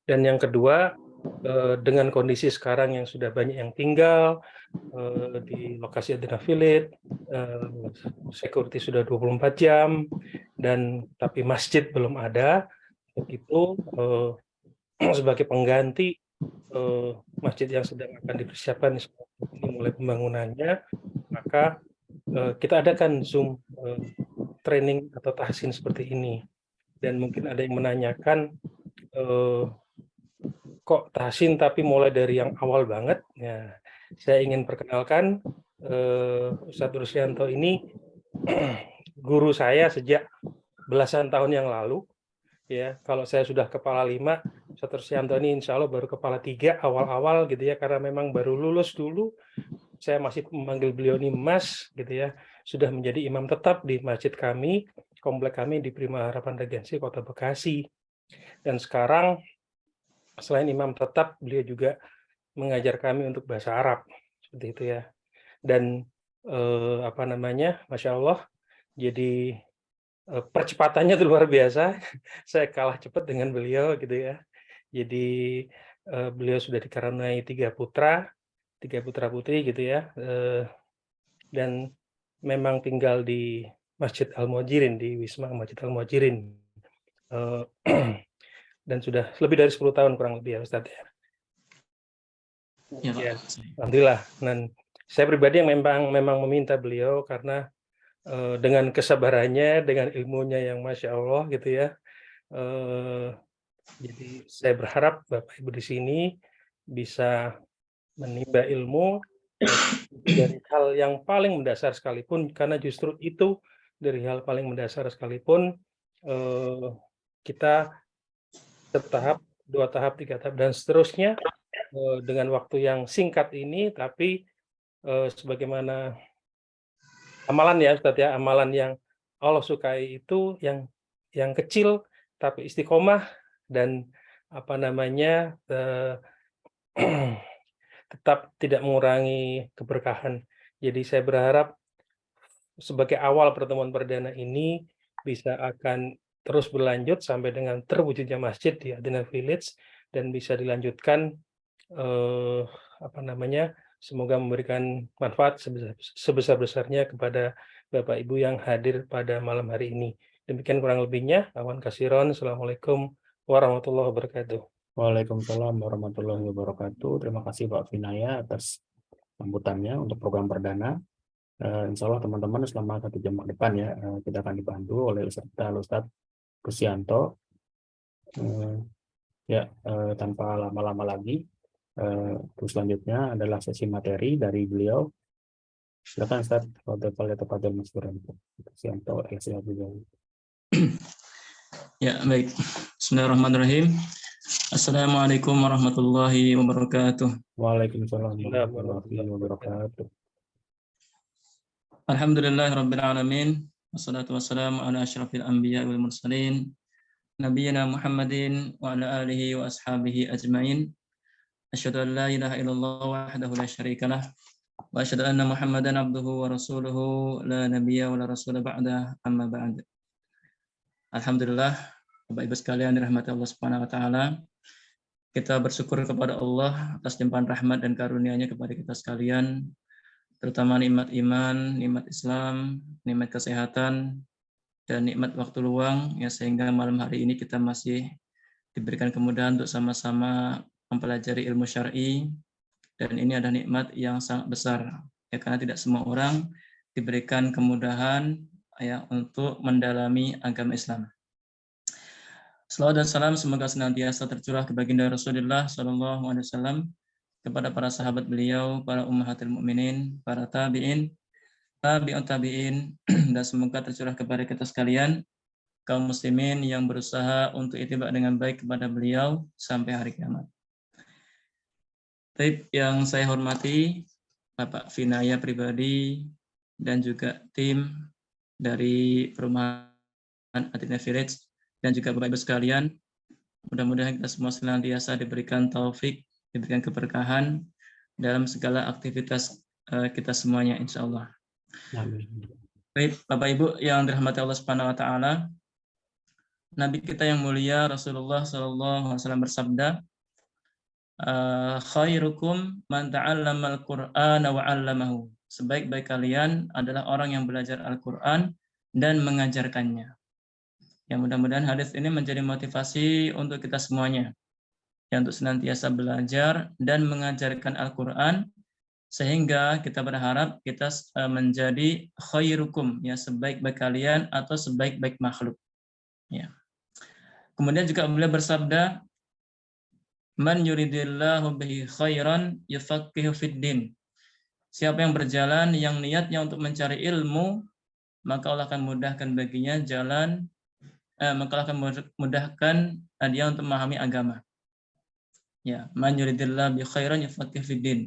Dan yang kedua, dengan kondisi sekarang yang sudah banyak yang tinggal di lokasi Adena Village, security sudah 24 jam, dan tapi masjid belum ada, begitu sebagai pengganti masjid yang sedang akan dipersiapkan ini mulai pembangunannya, maka kita adakan Zoom training atau tahsin seperti ini. Dan mungkin ada yang menanyakan, kok tahsin tapi mulai dari yang awal banget? Ya, saya ingin perkenalkan Ustadz Rusyanto ini guru saya sejak belasan tahun yang lalu. Ya, kalau saya sudah kepala 5, Ustadz Rusyanto ini insya Allah baru kepala 3 awal-awal gitu ya, karena memang baru lulus dulu. Saya masih memanggil beliau ini Mas gitu ya, sudah menjadi imam tetap di masjid kami, komplek kami di Prima Harapan Regensi Kota Bekasi. Dan sekarang selain imam tetap, beliau juga mengajar kami untuk bahasa Arab seperti itu ya. Dan Masya Allah, jadi percepatannya itu luar biasa. Saya kalah cepat dengan beliau gitu ya. Jadi beliau sudah dikaruniai 3 putra putri gitu ya. Dan memang tinggal di Masjid Al-Muhajirin, di Wisma Masjid Al-Muhajirin. Dan sudah lebih dari 10 tahun kurang lebih ya Ustadz ya. Ya, Pak. Ya, alhamdulillah. Dan saya pribadi yang memang meminta beliau karena dengan kesabarannya, dengan ilmunya yang Masya Allah gitu ya. Jadi saya berharap Bapak Ibu di sini bisa menimba ilmu dari hal yang paling mendasar sekalipun, karena justru itu dari hal paling mendasar sekalipun kita setahap, 2 tahap, 3 tahap, dan seterusnya dengan waktu yang singkat ini, tapi sebagaimana amalan ya Ustadz ya, amalan yang Allah sukai itu yang kecil tapi istiqomah dan tetap tidak mengurangi keberkahan. Jadi saya berharap sebagai awal pertemuan perdana ini bisa akan terus berlanjut sampai dengan terwujudnya masjid di Adena Village, dan bisa dilanjutkan semoga memberikan manfaat sebesar-besarnya kepada Bapak Ibu yang hadir pada malam hari ini. Demikian kurang lebihnya. Awan kasiron. Assalamualaikum warahmatullahi wabarakatuh. Waalaikumsalam warahmatullahi wabarakatuh. Terima kasih Pak Vinaya atas sambutannya untuk program perdana. Insya Allah teman-teman selama 1 jam ke depan ya kita akan dibantu oleh Ustadz Rusyanto. Tanpa lama-lama lagi, terus selanjutnya adalah sesi materi dari beliau. Silakan Ustadz, kalau Mas Rusyanto. Ya, baik. Bismillahirrahmanirrahim. Assalamualaikum warahmatullahi wabarakatuh. Waalaikumsalam warahmatullahi wabarakatuh. Alhamdulillahirabbil alamin. Wassalatu wassalamu ala asyrafil anbiya wal mursalin nabiyina Muhammadin wa ala alihi wa ashabihi ajmain. Asyhadu an la ilaha illallah wahdahu la syarikalah wa asyhadu anna Muhammadan abduhu wa rasuluhu la nabiyya wa la rasula ba'da, amma ba'd. Alhamdulillah, Bapak Ibu sekalian dirahmati Allah Subhanahu wa taala. Kita bersyukur kepada Allah atas limpahan rahmat dan karunia-Nya kepada kita sekalian, terutama nikmat iman, nikmat Islam, nikmat kesehatan, dan nikmat waktu luang, ya, sehingga malam hari ini kita masih diberikan kemudahan untuk sama-sama mempelajari ilmu syar'i, dan ini adalah nikmat yang sangat besar, ya, karena tidak semua orang diberikan kemudahan ya untuk mendalami agama Islam. Salawat dan salam semoga senantiasa tercurah ke baginda Rasulullah SAW, kepada para sahabat beliau, para ummahatul mukminin, para tabi'in, tabi'ut tabi'in, dan semoga tercurah kepada kita sekalian, kaum muslimin yang berusaha untuk ittiba dengan baik kepada beliau sampai hari kiamat. Baik, yang saya hormati Bapak Vinaya pribadi dan juga tim dari Perumahan Adena Village, dan juga Bapak Ibu sekalian, mudah-mudahan kita semua senantiasa diberikan taufik, diberikan keberkahan dalam segala aktivitas kita semuanya, insya Allah. Baik, Bapak Ibu yang dirahmati Allah Subhanahu wa taala, Nabi kita yang mulia Rasulullah SAW bersabda, khairukum man ta'allamal Qur'ana wa 'allamahu. Sebaik-baik kalian adalah orang yang belajar Al-Qur'an dan mengajarkannya. Ya, mudah-mudahan hadis ini menjadi motivasi untuk kita semuanya, ya, untuk senantiasa belajar dan mengajarkan Al-Qur'an, sehingga kita berharap kita menjadi khairukum, ya, sebaik-baik kalian atau sebaik-baik makhluk. Ya. Kemudian juga beliau bersabda, man yuridillahu bihi khairan yufaqihu fid din. Siapa yang berjalan yang niatnya untuk mencari ilmu, maka Allah akan mudahkan baginya jalan, maka Allah akan mudahkan dia untuk memahami agama. Ya, man yuridillahu bihi khairan yufaqihu fid din.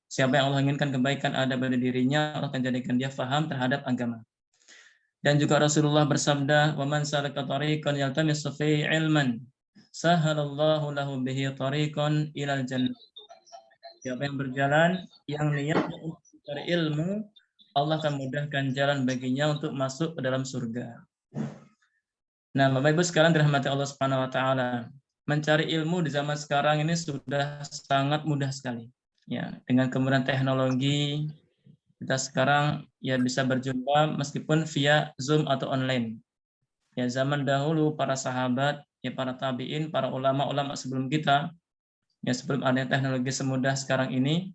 Siapa yang Allah inginkan kebaikan ada pada dirinya, Allah akan jadikan dia faham terhadap agama. Dan juga Rasulullah bersabda, "Wa man salaka tariqan yaltamisu fihi ilman, sahalallahu lahu bihi tariqan ilal jannah." Siapa yang berjalan yang niatnya untuk mencari ilmu, Allah akan mudahkan jalan baginya untuk masuk ke dalam surga. Nah, Bapak Ibu sekalian dirahmati Allah Subhanahu wa taala, mencari ilmu di zaman sekarang ini sudah sangat mudah sekali. Ya, dengan kemudahan teknologi, kita sekarang ya bisa berjumpa meskipun via Zoom atau online. Ya, zaman dahulu para sahabat, ya para tabi'in, para ulama-ulama sebelum kita, ya sebelum ada teknologi semudah sekarang ini,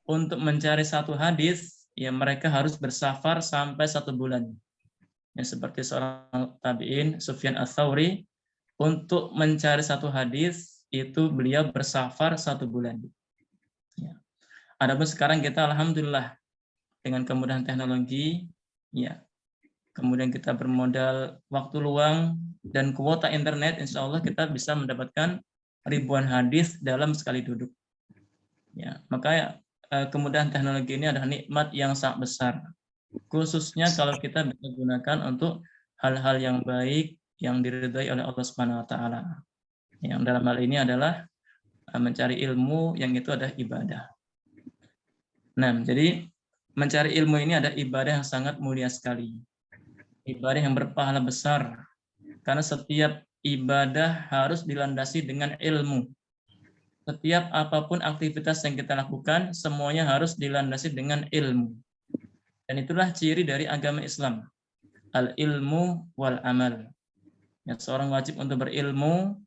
untuk mencari satu hadis, ya mereka harus bersafar sampai 1 bulan. Ya, seperti seorang tabi'in, Sufyan Ats-Tsauri, untuk mencari satu hadis, itu beliau bersafar 1 bulan. Ya. Adapun sekarang kita alhamdulillah dengan kemudahan teknologi, ya, kemudian kita bermodal waktu luang dan kuota internet, insya Allah kita bisa mendapatkan ribuan hadis dalam sekali duduk. Ya, maka kemudahan teknologi ini adalah nikmat yang sangat besar, khususnya kalau kita bisa gunakan untuk hal-hal yang baik yang diridhai oleh Allah Subhanahu wa taala. Yang dalam hal ini adalah mencari ilmu yang itu adalah ibadah. Nah, jadi mencari ilmu ini ada ibadah yang sangat mulia sekali. Ibadah yang berpahala besar. Karena setiap ibadah harus dilandasi dengan ilmu. Setiap apapun aktivitas yang kita lakukan, semuanya harus dilandasi dengan ilmu. Dan itulah ciri dari agama Islam. Al-ilmu wal amal. Ya, seorang wajib untuk berilmu,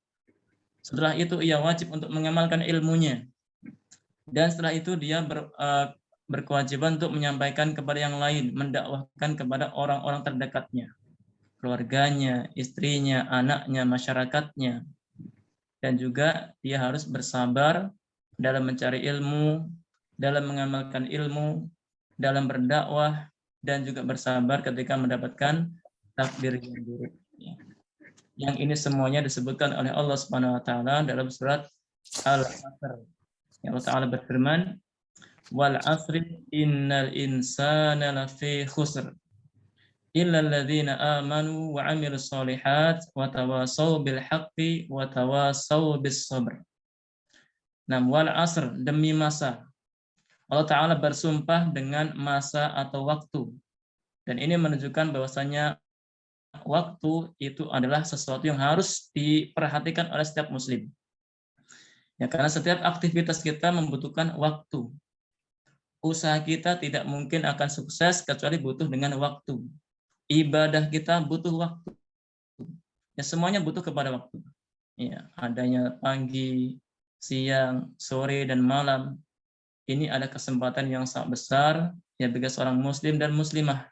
setelah itu ia wajib untuk mengamalkan ilmunya. Dan setelah itu dia berkewajiban untuk menyampaikan kepada yang lain, mendakwahkan kepada orang-orang terdekatnya, keluarganya, istrinya, anaknya, masyarakatnya. Dan juga dia harus bersabar dalam mencari ilmu, dalam mengamalkan ilmu, dalam berdakwah, dan juga bersabar ketika mendapatkan takdir yang buruk. Yang ini semuanya disebutkan oleh Allah Subhanahu wa taala dalam surat Al-Asr. Allah Ta'ala berfirman, wal asri innal insana lafi khusr illa alladhina amanu wa 'amilus shalihat wa tawasaw bil haqqi wa tawasaw bis sabr. Nah, wal asr, demi masa. Allah Ta'ala bersumpah dengan masa atau waktu. Dan ini menunjukkan bahwasanya waktu itu adalah sesuatu yang harus diperhatikan oleh setiap muslim. Ya, karena setiap aktivitas kita membutuhkan waktu. Usaha kita tidak mungkin akan sukses kecuali butuh dengan waktu. Ibadah kita butuh waktu. Ya, semuanya butuh kepada waktu. Ya, adanya pagi, siang, sore, dan malam. Ini ada kesempatan yang sangat besar ya bagi seorang muslim dan muslimah.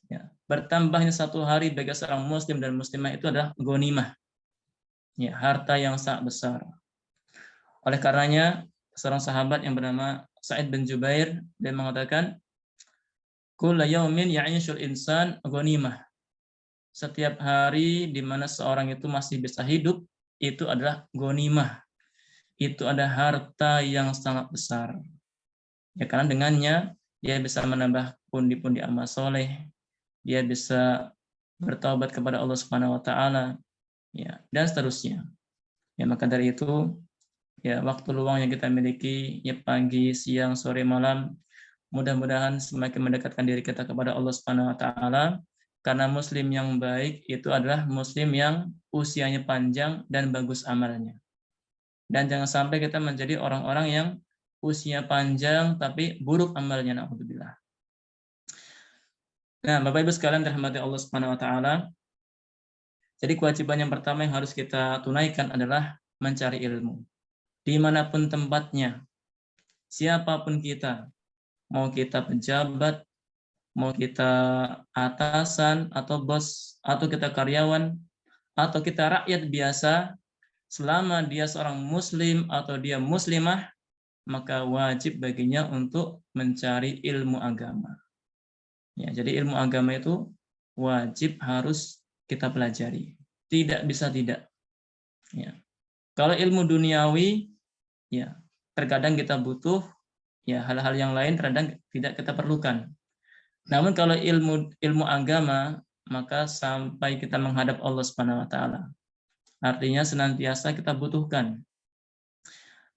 Ya, bertambahnya 1 hari bagi seorang muslim dan muslimah itu adalah ghanimah. Ya, harta yang sangat besar. Oleh karenanya, seorang sahabat yang bernama Sa'id bin Jubair, dia mengatakan, kulla yaumin ya'ishul insan ghanimah. Setiap hari di mana seorang itu masih bisa hidup, itu adalah ghanimah. Itu ada harta yang sangat besar. Ya, karena dengannya dia bisa menambah pundi-pundi amal soleh, dia bisa bertaubat kepada Allah Subhanahu wa taala, ya, dan seterusnya. Ya, maka dari itu, ya, waktu luang yang kita miliki, ya pagi, siang, sore, malam, mudah-mudahan semakin mendekatkan diri kita kepada Allah Subhanahu wa taala, Karena muslim yang baik itu adalah muslim yang usianya panjang dan bagus amalnya. Dan jangan sampai kita menjadi orang-orang yang usia panjang tapi buruk amalnya, na'udzubillah. Nah, Bapak Ibu sekalian dirahmati Allah Subhanahu wa taala. Jadi kewajiban yang pertama yang harus kita tunaikan adalah mencari ilmu. Dimanapun tempatnya, siapapun kita, mau kita pejabat, mau kita atasan atau bos, atau kita karyawan, atau kita rakyat biasa, selama dia seorang muslim atau dia muslimah, maka wajib baginya untuk mencari ilmu agama. Ya, jadi ilmu agama itu wajib harus kita pelajari. Tidak bisa tidak. Ya. Kalau ilmu duniawi, ya terkadang kita butuh, ya hal-hal yang lain terkadang tidak kita perlukan. Namun kalau ilmu agama, maka sampai kita menghadap Allah Subhanahu wa taala. Artinya senantiasa kita butuhkan.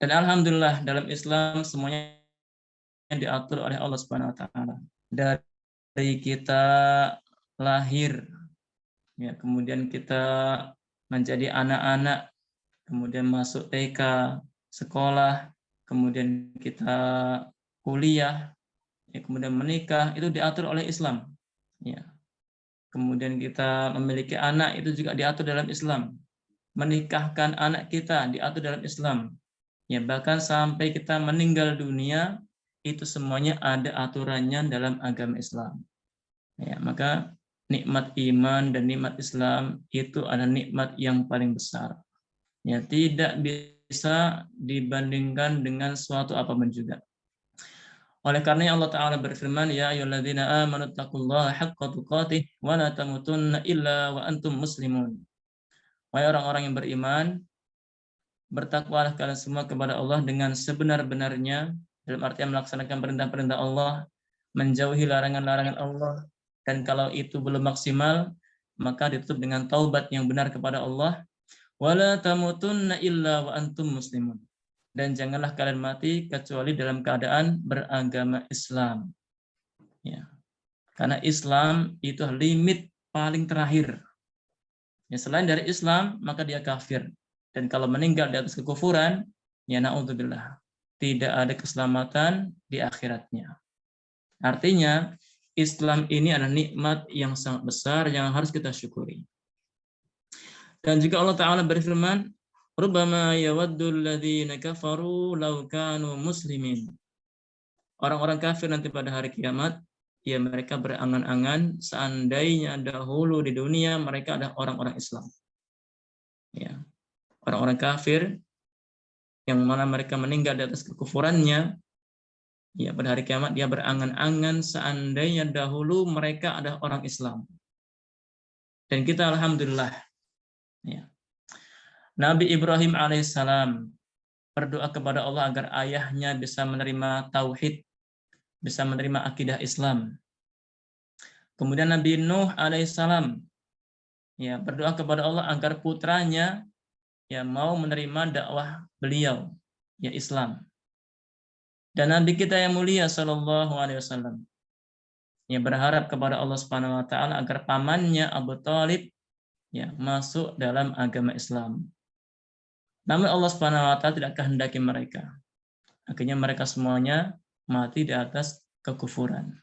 Dan alhamdulillah dalam Islam semuanya diatur oleh Allah Subhanahu wa taala. Dari kita lahir, ya, kemudian kita menjadi anak-anak, kemudian masuk TK, sekolah, kemudian kita kuliah, ya, kemudian menikah, itu diatur oleh Islam. Ya. Kemudian kita memiliki anak, itu juga diatur dalam Islam. Menikahkan anak kita diatur dalam Islam. Ya, bahkan sampai kita meninggal dunia, itu semuanya ada aturannya dalam agama Islam. Ya, maka nikmat iman dan nikmat Islam itu adalah nikmat yang paling besar. Ya, tidak bisa dibandingkan dengan suatu apapun juga. Oleh karena Allah Ta'ala berfirman, ya ayyuhalladzina amanu taqullaha haqqa tuqatih wa la tamutunna illa wa antum muslimun. Wahai orang-orang yang beriman, bertakwalah kalian semua kepada Allah dengan sebenar-benarnya, dalam artian melaksanakan perintah-perintah Allah, menjauhi larangan-larangan Allah, dan kalau itu belum maksimal, maka ditutup dengan taubat yang benar kepada Allah. Wala tamutunna illa wa antum muslimun. Dan janganlah kalian mati kecuali dalam keadaan beragama Islam. Ya. Karena Islam itu limit paling terakhir. Ya, selain dari Islam, maka dia kafir. Dan kalau meninggal di atas kekufuran, ya na'udzubillah, tidak ada keselamatan di akhiratnya. Artinya, Islam ini adalah nikmat yang sangat besar yang harus kita syukuri. Dan juga Allah Ta'ala berfirman, Rubbama yawaddul ladzina kafaru law kanu muslimin. Orang-orang kafir nanti pada hari kiamat, ya mereka berangan-angan seandainya dahulu di dunia mereka adalah orang-orang Islam. Ya. Orang-orang kafir yang mana mereka meninggal di atas kekufurannya, ya pada hari kiamat dia berangan-angan seandainya dahulu mereka adalah orang Islam. Dan kita alhamdulillah, ya, Nabi Ibrahim alaihissalam berdoa kepada Allah agar ayahnya bisa menerima tauhid, bisa menerima akidah Islam. Kemudian Nabi Nuh alaihissalam, ya, berdoa kepada Allah agar putranya, ya, mau menerima dakwah beliau, ya, Islam. Dan Nabi kita yang mulia sallallahu alaihi wasallam, ya, berharap kepada Allah Subhanahu wa taala agar pamannya Abu Thalib, ya, masuk dalam agama Islam. Namun Allah Subhanahu wa taala tidak kehendaki mereka. Akhirnya mereka semuanya mati di atas kekufuran.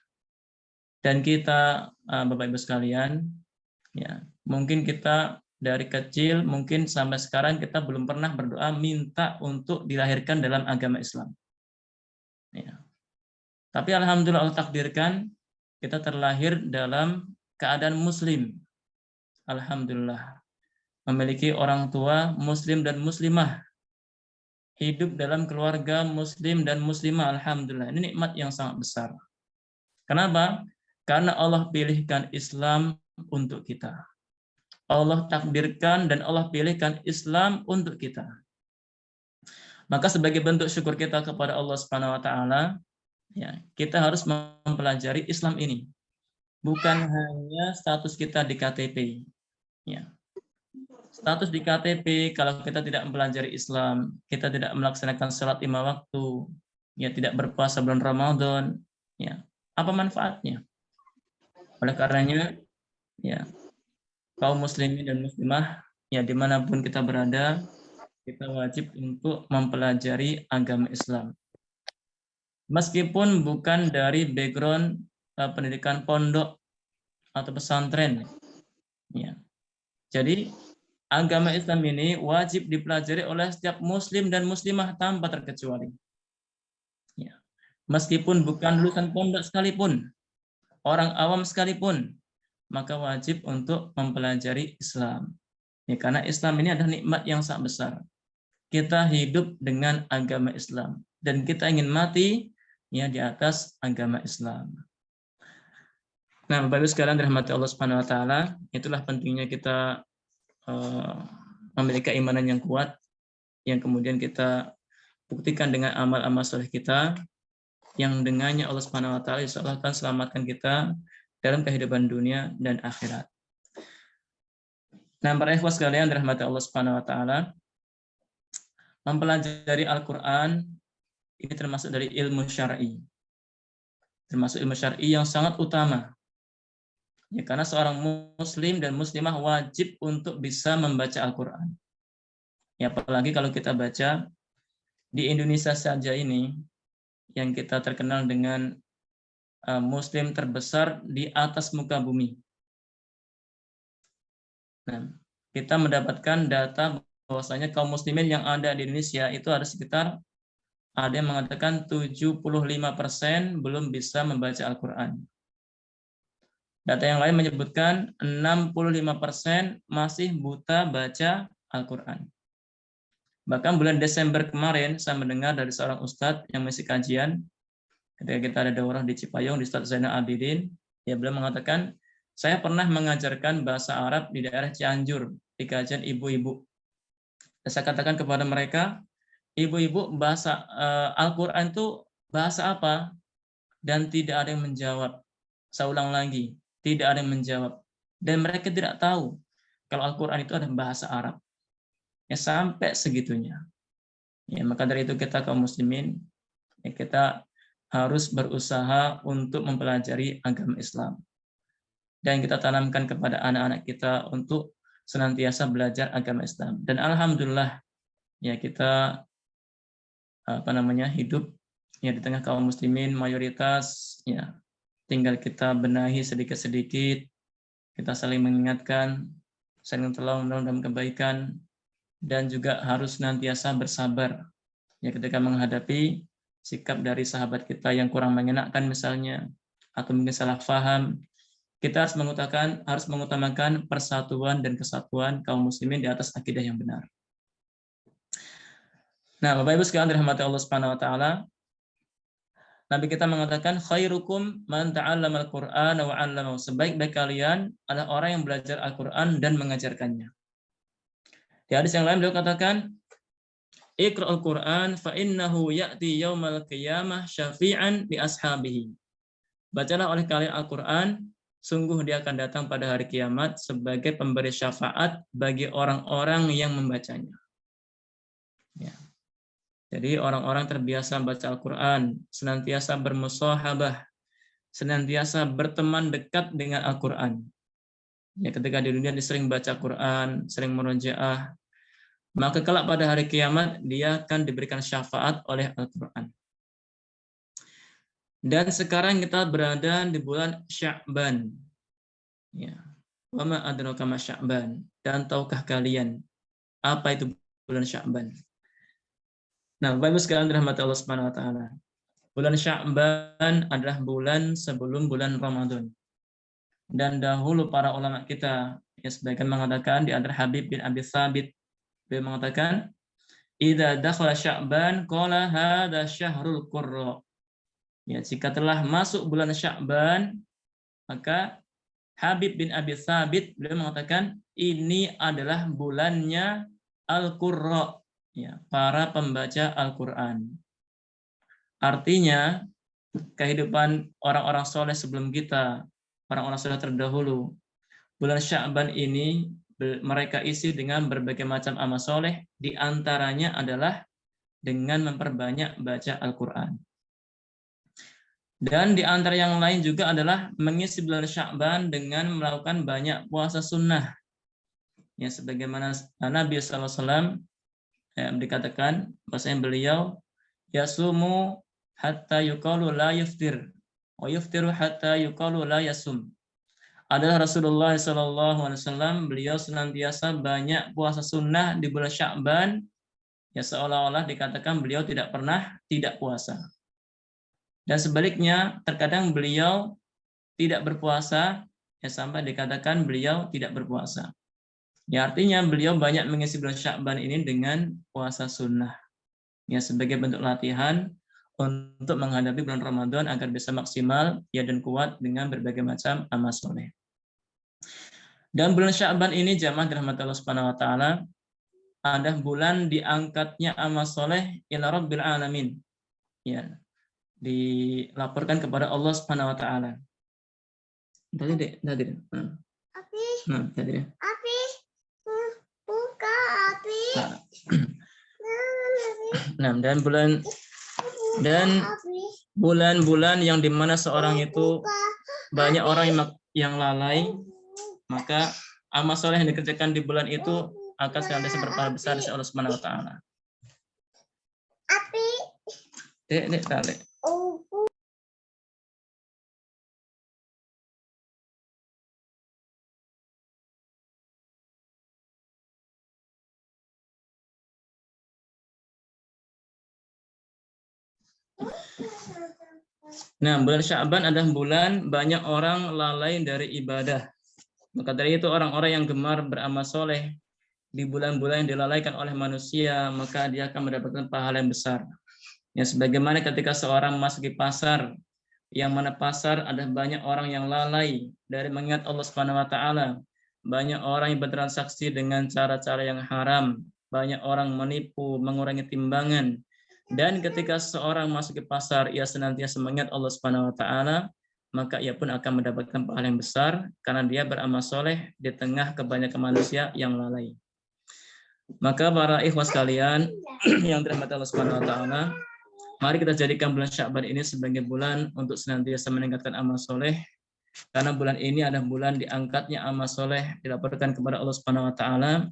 Dan kita, Bapak Ibu sekalian, ya, mungkin kita dari kecil, mungkin sampai sekarang kita belum pernah berdoa minta untuk dilahirkan dalam agama Islam. Ya. Tapi alhamdulillah Allah takdirkan kita terlahir dalam keadaan muslim. Alhamdulillah. Memiliki orang tua muslim dan muslimah. Hidup dalam keluarga muslim dan muslimah, alhamdulillah. Ini nikmat yang sangat besar. Kenapa? Karena Allah pilihkan Islam untuk kita. Allah takdirkan dan Allah pilihkan Islam untuk kita. Maka sebagai bentuk syukur kita kepada Allah Subhanahu wa taala, ya, kita harus mempelajari Islam ini. Bukan hanya status kita di KTP. Ya. Status di KTP, kalau kita tidak mempelajari Islam, kita tidak melaksanakan salat 5 waktu, ya, tidak berpuasa bulan Ramadan, ya, apa manfaatnya? Oleh karenanya, ya, kaum muslimin dan muslimah, ya dimanapun kita berada, kita wajib untuk mempelajari agama Islam. Meskipun bukan dari background pendidikan pondok atau pesantren. Ya. Jadi agama Islam ini wajib dipelajari oleh setiap muslim dan muslimah tanpa terkecuali. Ya. Meskipun bukan lulusan pondok sekalipun, orang awam sekalipun, maka wajib untuk mempelajari Islam. Ya, karena Islam ini adalah nikmat yang sangat besar. Kita hidup dengan agama Islam dan kita ingin mati ya di atas agama Islam. Nah, Bapak Ibu sekalian dirahmati Allah Subhanahu wa taala, itulah pentingnya kita memiliki keimanan yang kuat yang kemudian kita buktikan dengan amal-amal soleh kita yang dengannya Allah Subhanahu wa taala insya Allah akan selamatkan kita dalam kehidupan dunia dan akhirat. Nah, para ikhwah sekalian dirahmati Allah Subhanahu wa taala, mempelajari Al-Qur'an ini termasuk dari ilmu syar'i. Termasuk ilmu syar'i yang sangat utama. Ya, karena seorang muslim dan muslimah wajib untuk bisa membaca Al-Qur'an. Ya, apalagi kalau kita baca di Indonesia saja ini yang kita terkenal dengan muslim terbesar di atas muka bumi. Nah, kita mendapatkan data bahwasanya kaum muslimin yang ada di Indonesia itu ada sekitar, ada yang mengatakan 75% belum bisa membaca Al-Qur'an. Data yang lain menyebutkan 65% masih buta baca Al-Qur'an. Bahkan bulan Desember kemarin saya mendengar dari seorang ustadz yang mengisi kajian ketika kita ada daurah di Cipayung di Ustadz Zainal Abidin, dia beliau mengatakan, saya pernah mengajarkan bahasa Arab di daerah Cianjur di kajian ibu-ibu. Saya katakan kepada mereka, ibu-ibu bahasa Al-Qur'an itu bahasa apa? Dan tidak ada yang menjawab. Saya ulang lagi, tidak ada yang menjawab. Dan mereka tidak tahu kalau Al-Qur'an itu adalah bahasa Arab. Ya, sampai segitunya. Ya, maka dari itu kita kaum muslimin, ya, kita harus berusaha untuk mempelajari agama Islam. Dan kita tanamkan kepada anak-anak kita untuk senantiasa belajar agama Islam. Dan alhamdulillah ya kita hidup ya di tengah kaum muslimin mayoritas ya, tinggal kita benahi sedikit-sedikit, kita saling mengingatkan, saling tolong dalam kebaikan, dan juga harus senantiasa bersabar ya ketika menghadapi sikap dari sahabat kita yang kurang mengenakan misalnya, atau mungkin salah paham. Kita harus mengutamakan persatuan dan kesatuan kaum muslimin di atas akidah yang benar. Nah, Bapak Ibu sekalian dirahmati Allah Subhanahu wa taala, Nabi kita mengatakan khairukum man ta'allama al-Qur'ana wa 'allamahu. Sebaik-baik kalian adalah orang yang belajar Al-Qur'an dan mengajarkannya. Di hadis yang lain beliau katakan, Iqra'ul Qur'an fa innahu ya'ti yaumal qiyamah syafi'an li ashabihi. Bacalah oleh kalian Al-Qur'an, sungguh dia akan datang pada hari kiamat sebagai pemberi syafaat bagi orang-orang yang membacanya. Ya. Jadi orang-orang terbiasa baca Al-Quran, senantiasa bermusahabah, senantiasa berteman dekat dengan Al-Quran. Ya, ketika di dunia dia sering baca Quran, sering murojaah, maka kelak pada hari kiamat dia akan diberikan syafaat oleh Al-Quran. Dan sekarang kita berada di bulan Sya'ban. Ya. Wa ma adraka ma Sya'ban. Dan tahukah kalian apa itu bulan Sya'ban? Nah, Bapak Ibu sekalian dirahmati Allah Subhanahu wa taala. Bulan Sya'ban adalah bulan sebelum bulan Ramadan. Dan dahulu para ulama kita ya sebagian mengatakan di antara Habib bin Abi Thabit, dia mengatakan idza dakhala Sya'ban qala hadza syahrul qurra. Ya, jika telah masuk bulan Sya'ban, maka Habib bin Abi Thabit beliau mengatakan ini adalah bulannya Al-Qurra, ya, para pembaca Al-Qur'an. Artinya kehidupan orang-orang soleh sebelum kita, orang-orang soleh terdahulu, bulan Sya'ban ini mereka isi dengan berbagai macam amal soleh, di antaranya adalah dengan memperbanyak baca Al-Qur'an. Dan di antara yang lain juga adalah mengisi bulan Sya'ban dengan melakukan banyak puasa sunnah. Ya, sebagaimana Nabi SAW dikatakan bahwasanya beliau yasumu hatta yuqalu la yuftir wa yuftiru hatta yuqalu la yasum. Adalah Rasulullah SAW, beliau senantiasa banyak puasa sunnah di bulan Sya'ban, ya seolah-olah dikatakan beliau tidak pernah tidak puasa. Dan sebaliknya, terkadang beliau tidak berpuasa, ya sampai dikatakan beliau tidak berpuasa. Ya artinya beliau banyak mengisi bulan Sya'ban ini dengan puasa sunnah. Ya sebagai bentuk latihan untuk menghadapi bulan Ramadan agar bisa maksimal ya dan kuat dengan berbagai macam amal soleh. Dan bulan Sya'ban ini jamaah dirahmati Allah Subhanahu wa taala ada bulan diangkatnya amal soleh ila Rabbil alamin. Ya. Dilaporkan kepada Allah Subhanahu wa taala. Tadi deh. Tadi deh. Nah, dan bulan-bulan yang dimana seorang itu banyak orang yang lalai, maka amal soleh yang dikerjakan di bulan itu akan senantiasa berpahala besar di sisi Allah Subhanahu wa taala. Dek, tali. Nah, bulan Sya'ban adalah bulan banyak orang lalai dari ibadah. Maka dari itu orang-orang yang gemar beramal soleh di bulan-bulan yang dilalaikan oleh manusia, maka dia akan mendapatkan pahala yang besar. Ya, sebagaimana ketika seorang memasuki pasar, yang mana pasar ada banyak orang yang lalai dari mengingat Allah Subhanahu wa taala. Banyak orang yang bertransaksi dengan cara-cara yang haram, banyak orang menipu, mengurangi timbangan. Dan ketika seorang masuk ke pasar, ia senantiasa mengingat Allah Subhanahu wa taala, maka ia pun akan mendapatkan pahala yang besar karena dia beramal soleh di tengah kebanyakan manusia yang lalai. Maka para ikhwas sekalian yang dirahmati Allah Subhanahu wa taala, mari kita jadikan bulan Sya'ban ini sebagai bulan untuk senantiasa meningkatkan amal soleh, karena bulan ini adalah bulan diangkatnya amal soleh dilaporkan kepada Allah Subhanahu wa taala,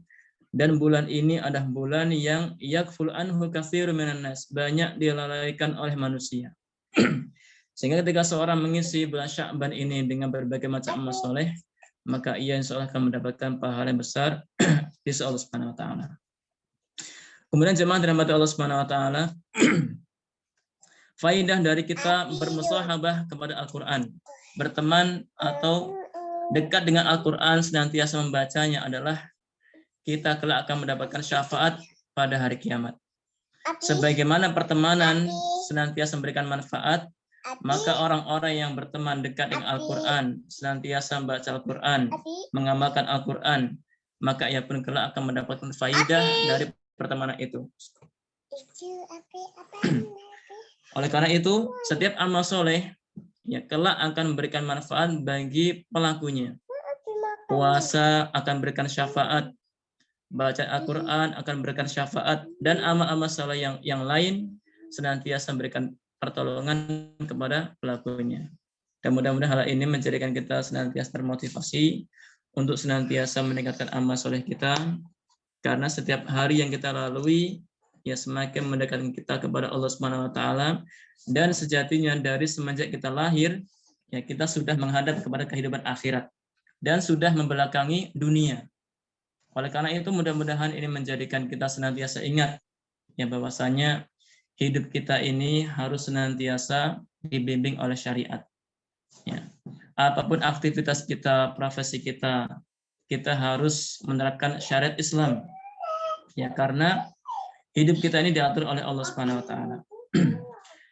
dan bulan ini adalah bulan yang yakful anhu katsirun minan nas, banyak dilalaikan oleh manusia. Sehingga ketika seorang mengisi bulan Sya'ban ini dengan berbagai macam amal soleh, maka ia insyaallah akan mendapatkan pahala yang besar di sisi Allah Subhanahu wa taala. Kemudian jemaah dirahmati Allah Subhanahu wa taala, faidah dari kita bermusahabah kepada Al-Qur'an, berteman atau dekat dengan Al-Qur'an, senantiasa membacanya adalah kita kelak akan mendapatkan syafaat pada hari kiamat. Sebagaimana pertemanan senantiasa memberikan manfaat, maka orang-orang yang berteman dekat dengan Al-Qur'an, senantiasa membaca Al-Qur'an, mengamalkan Al-Qur'an, maka ia pun kelak akan mendapatkan faidah dari pertemanan itu. Oleh karena itu, setiap amal soleh ya kelak akan memberikan manfaat bagi pelakunya. Puasa akan memberikan syafaat, baca Al-Quran akan memberikan syafaat, dan amal-amal soleh yang lain senantiasa memberikan pertolongan kepada pelakunya. Dan mudah-mudahan hal ini menjadikan kita senantiasa termotivasi untuk senantiasa meningkatkan amal soleh kita, karena setiap hari yang kita lalui ya semakin mendekatkan kita kepada Allah Subhanahu wa taala, dan sejatinya dari semenjak kita lahir ya kita sudah menghadap kepada kehidupan akhirat dan sudah membelakangi dunia. Oleh karena itu mudah-mudahan ini menjadikan kita senantiasa ingat ya bahwasanya hidup kita ini harus senantiasa dibimbing oleh syariat. Ya. Apapun aktivitas kita, profesi kita, kita harus menerapkan syariat Islam. Ya, karena hidup kita ini diatur oleh Allah Subhanahu wa taala.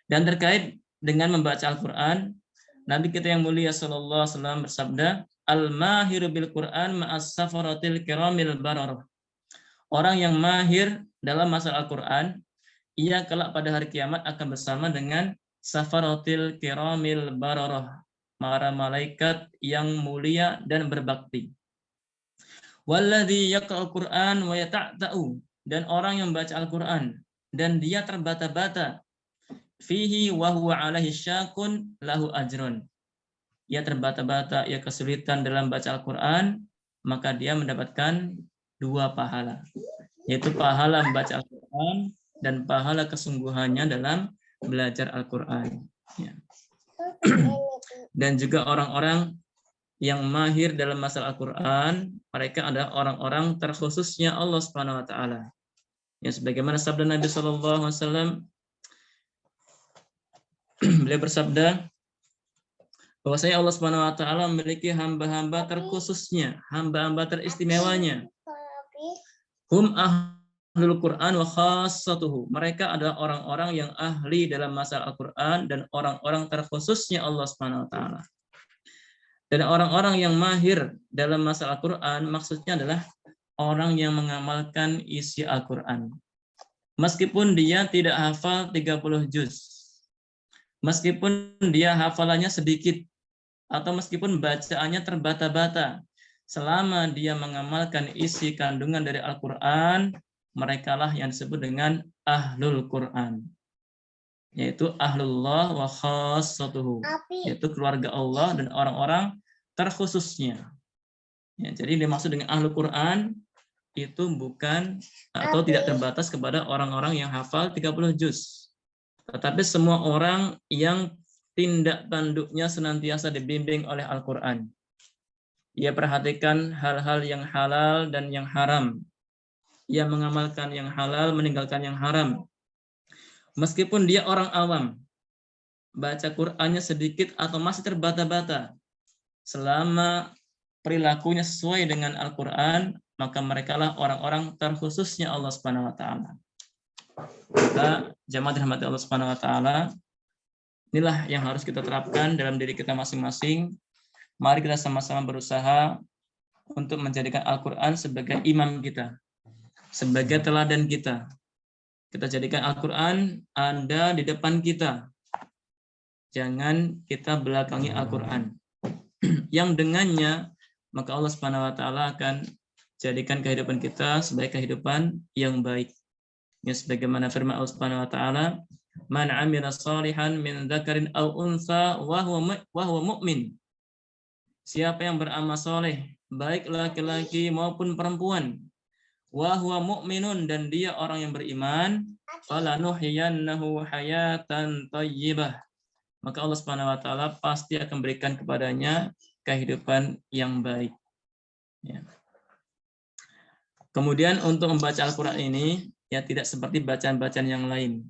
Dan terkait dengan membaca Al-Qur'an, Nabi kita yang mulia sallallahu alaihi wasallam bersabda, "Al-mahiru bil Qur'an ma'as safaratil kiramil bararah." Orang yang mahir dalam masalah Al-Qur'an, ia kelak pada hari kiamat akan bersama dengan safaratil kiramil bararah, para malaikat yang mulia dan berbakti. Walladzi yaqra'ul Qur'an wa yata'ta'u, dan orang yang membaca Al-Qur'an dan dia terbata-bata fihi wa huwa alaihi syakun lahu ajrun. Ia terbata-bata, ia kesulitan dalam baca Al-Quran, maka dia mendapatkan 2 pahala, yaitu pahala membaca Al-Quran dan pahala kesungguhannya dalam belajar Al-Quran. Ya. Dan juga orang-orang yang mahir dalam masalah Al-Quran, mereka adalah orang-orang terkhususnya Allah Subhanahu wa taala. Ya, sebagaimana sabda Nabi sallallahu alaihi wasallam, beliau bersabda bahwasanya Allah Subhanahu wa taala memiliki hamba-hamba terkhususnya, hamba-hamba teristimewanya. Hum ahlul Quran wa khassatuhu. Mereka adalah orang-orang yang ahli dalam masalah Al-Quran dan orang-orang terkhususnya Allah Subhanahu wa taala. Dan orang-orang yang mahir dalam masalah Al-Quran maksudnya adalah orang yang mengamalkan isi Al-Quran. Meskipun dia tidak hafal 30 juz, meskipun dia hafalannya sedikit, atau meskipun bacaannya terbata-bata, selama dia mengamalkan isi kandungan dari Al-Quran, merekalah yang disebut dengan ahlul Quran, yaitu ahlullah wa khassatuhu, yaitu keluarga Allah dan orang-orang terkhususnya. Ya, jadi dimaksud dengan ahlul Quran itu bukan atau tidak terbatas kepada orang-orang yang hafal 30 juz, tetapi semua orang yang tindak tanduknya senantiasa dibimbing oleh Al-Quran. Ia perhatikan hal-hal yang halal dan yang haram. Ia mengamalkan yang halal, meninggalkan yang haram. Meskipun dia orang awam, baca Qur'annya sedikit atau masih terbata-bata, selama perilakunya sesuai dengan Al-Quran, maka merekalah orang-orang terkhususnya Allah Subhanahu wa taala. Maka jamaah dirahmati Allah Subhanahu wa taala, inilah yang harus kita terapkan dalam diri kita masing-masing. Mari kita sama-sama berusaha untuk menjadikan Al-Quran sebagai imam kita, sebagai teladan kita. Kita jadikan Al-Quran ada di depan kita. Jangan kita belakangi Al-Quran. Yang dengannya, maka Allah Subhanahu wa taala akan jadikan kehidupan kita sebagai kehidupan yang baik. Ya, sebagaimana firman Allah Subhanahu wa taala, "Man 'amila shalihan min dzakarin aw untha wa huwa mu'min." Siapa yang beramal soleh, baik laki-laki maupun perempuan, wa huwa mu'minun, dan dia orang yang beriman, falanuhyiyannahu hayatan thayyibah. Maka Allah Subhanahu wa taala pasti akan berikan kepadanya kehidupan yang baik. Ya. Kemudian untuk membaca Al-Quran ini, ya tidak seperti bacaan-bacaan yang lain.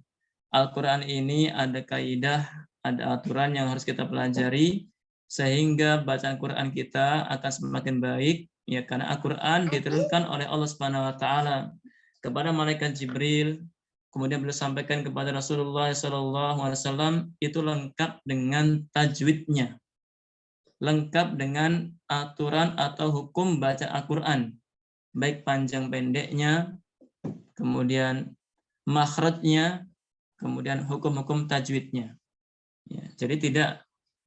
Al-Quran ini ada kaidah, ada aturan yang harus kita pelajari, sehingga bacaan Quran kita akan semakin baik, ya, karena Al-Quran diturunkan oleh Allah Subhanahu wa taala kepada malaikat Jibril, kemudian beliau sampaikan kepada Rasulullah SAW, itu lengkap dengan tajwidnya, lengkap dengan aturan atau hukum baca Al-Quran, baik panjang pendeknya, kemudian makhrajnya, kemudian hukum-hukum tajwidnya. Ya, jadi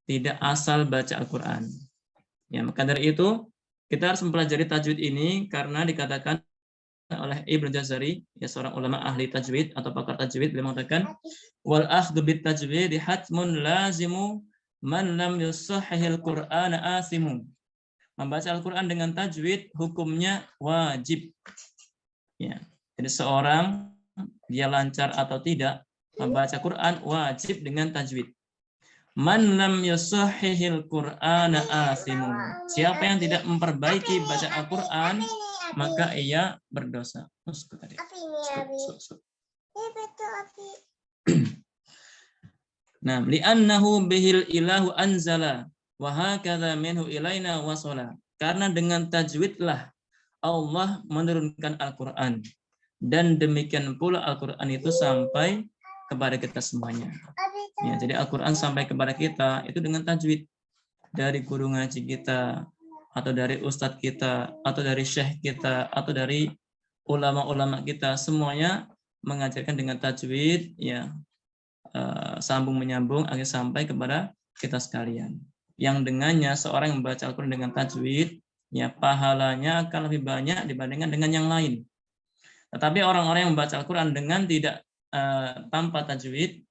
tidak asal baca Al-Quran. Ya, maka dari itu kita harus mempelajari tajwid ini, karena dikatakan oleh Ibnu Jazari, ya, seorang ulama ahli tajwid atau pakar tajwid, beliau mengatakan, wal akhdhu bit tajwid hatmun lazimu man lam yusahhihil Qur'ana asimu. Membaca Al-Quran dengan tajwid hukumnya wajib. Ya, jadi seorang dia lancar atau tidak membaca Quran wajib dengan tajwid. Man lam yusahhihil Qur'ana asimun. Siapa yang tidak memperbaiki baca Al-Quran, maka ia berdosa. Nah, li'annahu bihil ilahu anzala wa hakadha minhu ilaina wasala. Karena dengan tajwidlah Allah menurunkan Al-Quran, dan demikian pula Al-Quran itu sampai kepada kita semuanya. Ya, jadi Al-Quran sampai kepada kita itu dengan tajwid, dari guru ngaji kita, atau dari ustadz kita, atau dari syekh kita, atau dari ulama-ulama kita, semuanya mengajarkan dengan tajwid, ya, sambung menyambung agar sampai kepada kita sekalian. Yang dengannya seorang yang membaca Al-Quran dengan tajwid, ya, pahalanya akan lebih banyak dibandingkan dengan yang lain. Tetapi orang-orang yang membaca Al-Quran dengan tidak tanpa tajwid,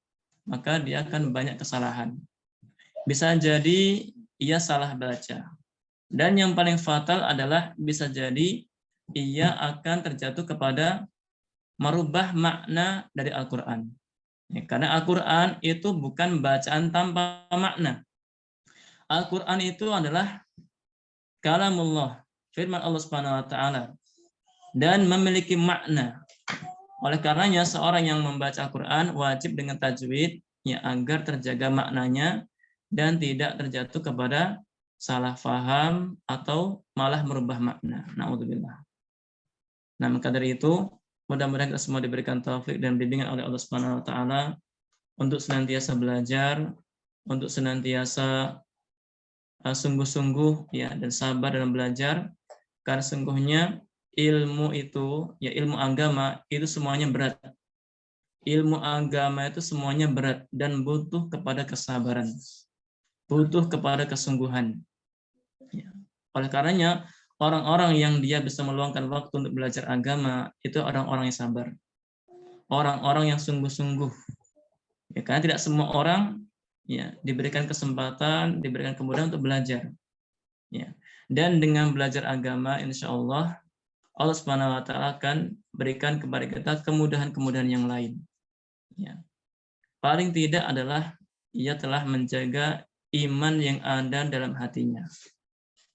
maka dia akan banyak kesalahan. Bisa jadi ia salah baca. Dan yang paling fatal adalah bisa jadi ia akan terjatuh kepada merubah makna dari Al-Quran. Ya, karena Al-Quran itu bukan bacaan tanpa makna. Al-Quran itu adalah kalamullah, firman Allah Subhanahu wa taala, dan memiliki makna. Oleh karenanya seorang yang membaca Al-Quran wajib dengan tajwid ya agar terjaga maknanya dan tidak terjatuh kepada salah faham atau malah merubah makna. Na'udzubillah. Nah, maka dari itu mudah-mudahan kita semua diberikan taufik dan bimbingan oleh Allah Subhanahu wa taala untuk senantiasa belajar, untuk senantiasa sungguh-sungguh ya dan sabar dalam belajar, karena sungguhnya ilmu itu ya ilmu agama itu semuanya berat. Ilmu agama itu semuanya berat dan butuh kepada kesabaran, butuh kepada kesungguhan. Ya. Oleh karenanya orang-orang yang dia bisa meluangkan waktu untuk belajar agama itu orang-orang yang sabar, orang-orang yang sungguh-sungguh. Ya, karena tidak semua orang ya diberikan kesempatan, diberikan kemudahan untuk belajar. Ya. Dan dengan belajar agama, insya Allah Subhanahu wa taala akan berikan kepada kita kemudahan-kemudahan yang lain. Ya. Paling tidak adalah ia telah menjaga iman yang ada dalam hatinya.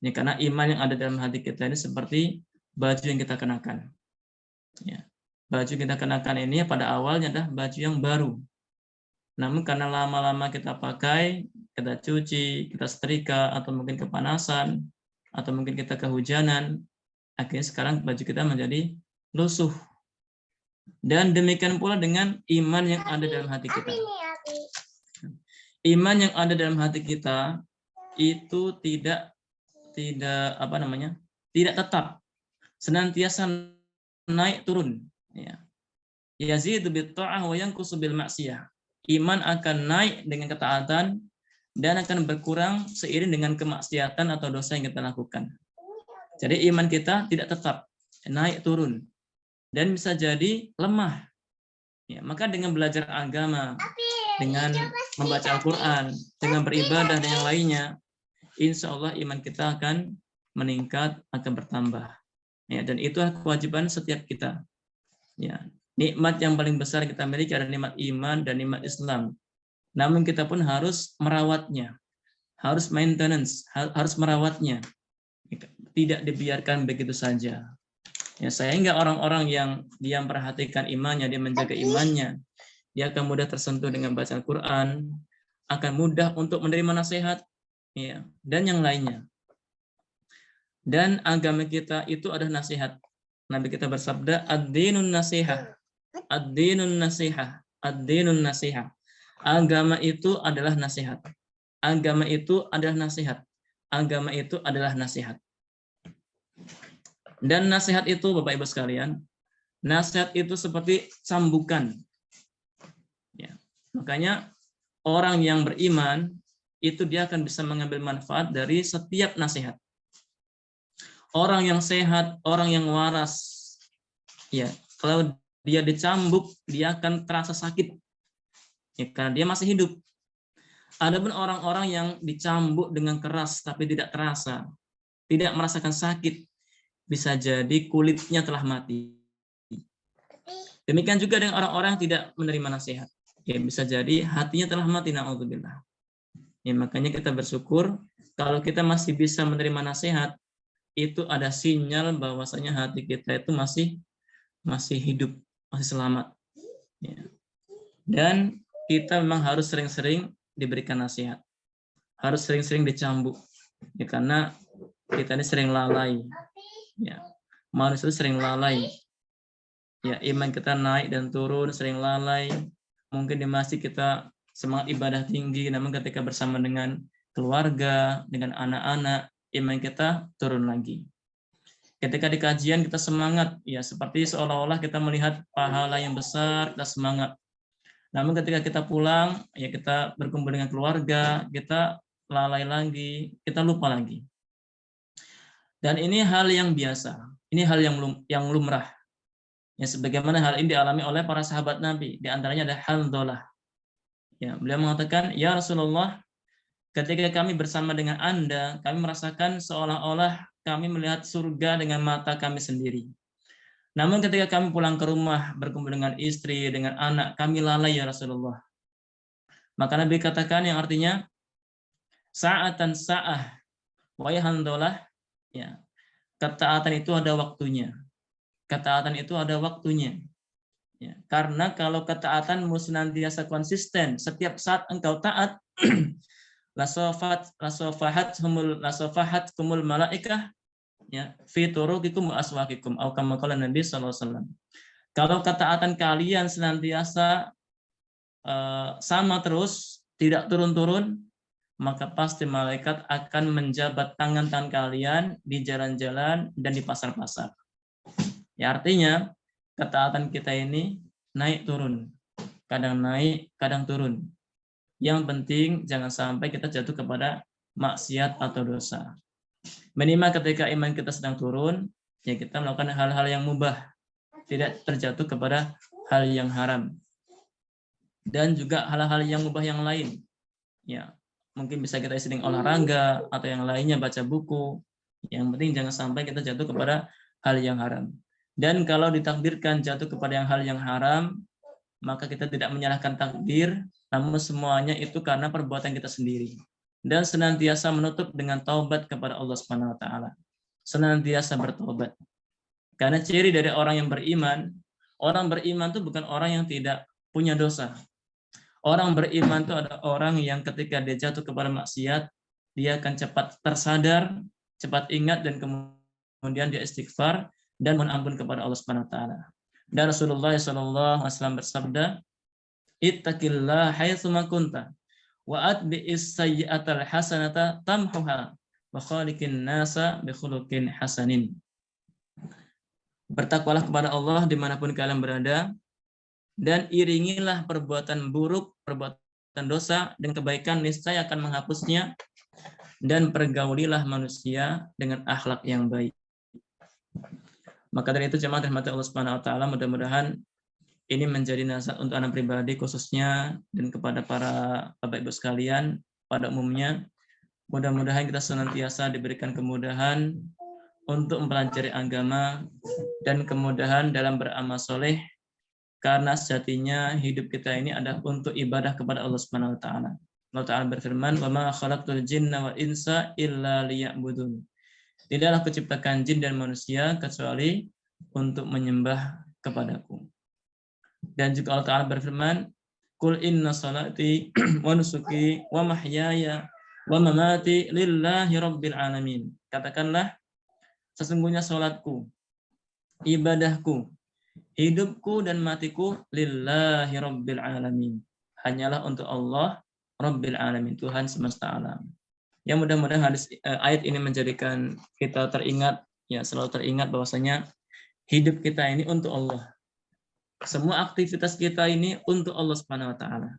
Ya, karena iman yang ada dalam hati kita ini seperti baju yang kita kenakan. Ya. Baju yang kita kenakan ini pada awalnya adalah baju yang baru. Namun karena lama-lama kita pakai, kita cuci, kita setrika, atau mungkin kepanasan, atau mungkin kita kehujanan, akhirnya sekarang baju kita menjadi lusuh. Dan demikian pula dengan iman yang ada dalam hati kita. Iman yang ada dalam hati kita itu tidak tetap, senantiasa naik turun. Ya. Yazidu bit-ta'ah wa yanqusu bil ma'siyah. Iman akan naik dengan ketaatan dan akan berkurang seiring dengan kemaksiatan atau dosa yang kita lakukan. Jadi iman kita tidak tetap, naik turun dan bisa jadi lemah. Ya, maka dengan belajar agama, dengan membaca Al-Quran, dengan beribadah dan yang lainnya, insya Allah iman kita akan meningkat, akan bertambah. Ya, dan itu kewajiban setiap kita. Ya, nikmat yang paling besar kita miliki adalah nikmat iman dan nikmat Islam. Namun kita pun harus merawatnya, harus maintenance, harus merawatnya. Tidak dibiarkan begitu saja. Ya, sehingga orang-orang yang dia memperhatikan imannya, dia menjaga imannya, dia akan mudah tersentuh dengan bacaan Quran, akan mudah untuk menerima nasihat, ya, dan yang lainnya. Dan agama kita itu adalah nasihat. Nabi kita bersabda, ad-dinun nasihah, ad-dinun nasihah, ad-dinun nasihah. Agama itu adalah nasihat. Agama itu adalah nasihat. Agama itu adalah nasihat. Dan nasihat itu, Bapak Ibu sekalian, nasihat itu seperti cambukan. Ya. Makanya orang yang beriman itu dia akan bisa mengambil manfaat dari setiap nasihat. Orang yang sehat, orang yang waras, ya, kalau dia dicambuk, dia akan terasa sakit, ya, karena dia masih hidup. Adapun orang-orang yang dicambuk dengan keras tapi tidak terasa, tidak merasakan sakit, bisa jadi kulitnya telah mati. Demikian juga dengan orang-orang yang tidak menerima nasihat. Ya, bisa jadi hatinya telah mati, na'udzubillah. Ya, makanya kita bersyukur kalau kita masih bisa menerima nasihat, itu ada sinyal bahwasanya hati kita itu masih hidup, masih selamat. Ya. Dan kita memang harus sering-sering diberikan nasihat. Harus sering-sering dicambuk. Ya, karena kita ini sering lalai. Ya, manusia sering lalai. Ya, iman kita naik dan turun, sering lalai. Mungkin di masjid kita semangat ibadah tinggi, namun ketika bersama dengan keluarga, dengan anak-anak, iman kita turun lagi. Ketika di kajian kita semangat, ya seperti seolah-olah kita melihat pahala yang besar, kita semangat. Namun ketika kita pulang, ya kita berkumpul dengan keluarga, kita lalai lagi, kita lupa lagi. Dan ini hal yang biasa, ini hal yang lumrah. Ya, sebagaimana hal ini dialami oleh para sahabat Nabi, di antaranya ada Handhalah. Ya, beliau mengatakan, "Ya Rasulullah, ketika kami bersama dengan Anda, kami merasakan seolah-olah kami melihat surga dengan mata kami sendiri. Namun ketika kami pulang ke rumah, berkumpul dengan istri, dengan anak, kami lalai ya Rasulullah." Maka Nabi katakan yang artinya, "Sa'atan sa'ah, wa yahandolah." Ya, ketaatan itu ada waktunya. Ketaatan itu ada waktunya. Ya, karena kalau ketaatanmu senantiasa konsisten, setiap saat engkau taat, lasofahat kumul malaikah, ya, fi turuqikum wa aswaqikum, atau kama qala Nabi sallallahu alaihi wasallam. Kalau ketaatan kalian senantiasa sama terus, tidak turun-turun, maka pasti malaikat akan menjabat tangan-tangan kalian di jalan-jalan dan di pasar-pasar. Ya, artinya ketaatan kita ini naik turun. Kadang naik, kadang turun. Yang penting jangan sampai kita jatuh kepada maksiat atau dosa. Minimal ketika iman kita sedang turun, ya kita melakukan hal-hal yang mubah, tidak terjatuh kepada hal yang haram. Dan juga hal-hal yang mubah yang lain. Ya, mungkin bisa kita isi dengan olahraga atau yang lainnya, baca buku. Yang penting jangan sampai kita jatuh kepada hal yang haram. Dan kalau ditakdirkan jatuh kepada hal yang haram, maka kita tidak menyalahkan takdir, namun semuanya itu karena perbuatan kita sendiri. Dan senantiasa menutup dengan taubat kepada Allah Subhanahu wa taala. Senantiasa bertobat. Karena ciri dari orang yang beriman itu bukan orang yang tidak punya dosa. Orang beriman itu adalah orang yang ketika dia jatuh kepada maksiat, dia akan cepat tersadar, cepat ingat, dan kemudian dia istighfar dan mohon ampun kepada Allah Subhanahu wa taala. Dan Rasulullah SAW bersabda, "Ittaqillah haitsu ma kunta wa atbi'is sayyi'atal hasanata tamhuha wa khaliqin nasa bi khuluqin hasanin." Bertakwalah kepada Allah dimanapun kalian berada, dan iringilah perbuatan buruk, perbuatan dosa dengan kebaikan, niscaya akan menghapusnya, dan pergaulilah manusia dengan akhlak yang baik. Maka dari itu jemaah rahmati Allah Subhanahu wa taala, mudah-mudahan ini menjadi nasihat untuk anak pribadi khususnya dan kepada para Bapak Ibu sekalian pada umumnya. Mudah-mudahan kita senantiasa diberikan kemudahan untuk mempelajari agama dan kemudahan dalam beramal soleh, karena sejatinya hidup kita ini adalah untuk ibadah kepada Allah Subhanahu wa taala. Allah Ta'ala berfirman, "Wa ma khalaqtul jinna wal insa illa liya'budun." Tidaklah kuciptakan jin dan manusia kecuali untuk menyembah kepadaku. Dan juga Allah Ta'ala berfirman, "Qul inna salati wa nusuki wa mahyaya wa mamati lillahi rabbil alamin." Katakanlah, sesungguhnya salatku, ibadahku, hidupku dan matiku lillahi rabbil alamin. Hanyalah untuk Allah rabbil alamin, Tuhan semesta alam. Ya, mudah-mudahan ayat ini menjadikan kita teringat, ya selalu teringat bahwasanya hidup kita ini untuk Allah. Semua aktivitas kita ini untuk Allah Subhanahu wa taala.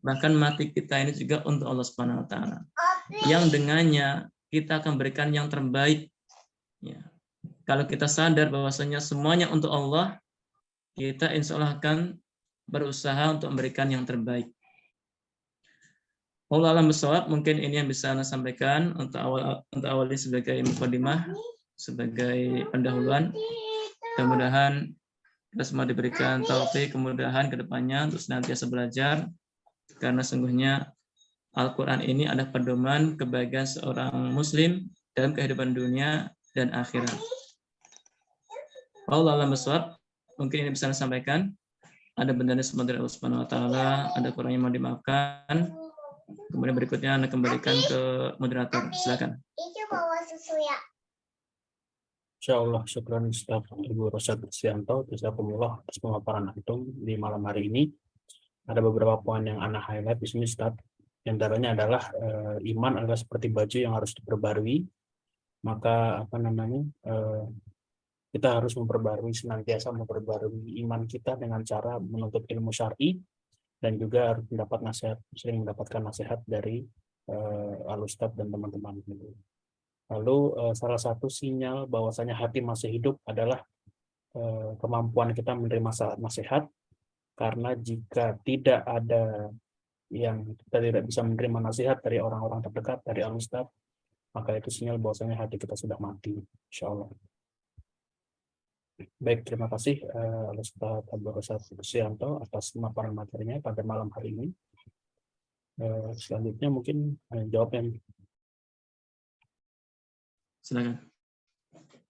Bahkan mati kita ini juga untuk Allah Subhanahu wa taala. Yang dengannya kita akan berikan yang terbaik. Ya. Kalau kita sadar bahwasanya semuanya untuk Allah, kita insya Allah akan berusaha untuk memberikan yang terbaik. Allah alam bisawab, mungkin ini yang bisa Anda sampaikan untuk awal ini sebagai mukadimah, sebagai pendahuluan. Mudah-mudahan kita semua diberikan taufik, kemudahan ke depannya untuk senantiasa belajar, karena sungguhnya Al-Quran ini adalah pedoman kebahagiaan seorang muslim dalam kehidupan dunia dan akhirat. Allah alam bisawab, mungkin ini bisa Anda sampaikan. Ada benarnya semua dari Allah Subhanahu wa taala, ada kurangnya mau dimaafkan. Kemudian berikutnya Anda kembalikan ke moderator. Silakan. Insyaallah, syukran Ustaz Ibu Rosyad Sianto, jazakumullah atas pemaparan antum di malam hari ini. Ada beberapa poin yang Anda highlight di sini, Ustaz. Di antaranya adalah iman adalah seperti baju yang harus diperbarui. Maka kita harus senantiasa memperbarui iman kita dengan cara menuntut ilmu syar'i, dan juga harus sering mendapatkan nasihat dari Al-Ustaz dan teman-teman. Lalu salah satu sinyal bahwasanya hati masih hidup adalah kemampuan kita menerima nasihat, karena jika tidak ada yang kita tidak bisa menerima nasihat dari orang-orang terdekat, dari al-ustaz, maka itu sinyal bahwasanya hati kita sudah mati, insya Allah. Baik, terima kasih Al-Ustaz Abdul Razak Susianto atas pemaparan materinya pada malam hari ini. Selanjutnya mungkin jawab yang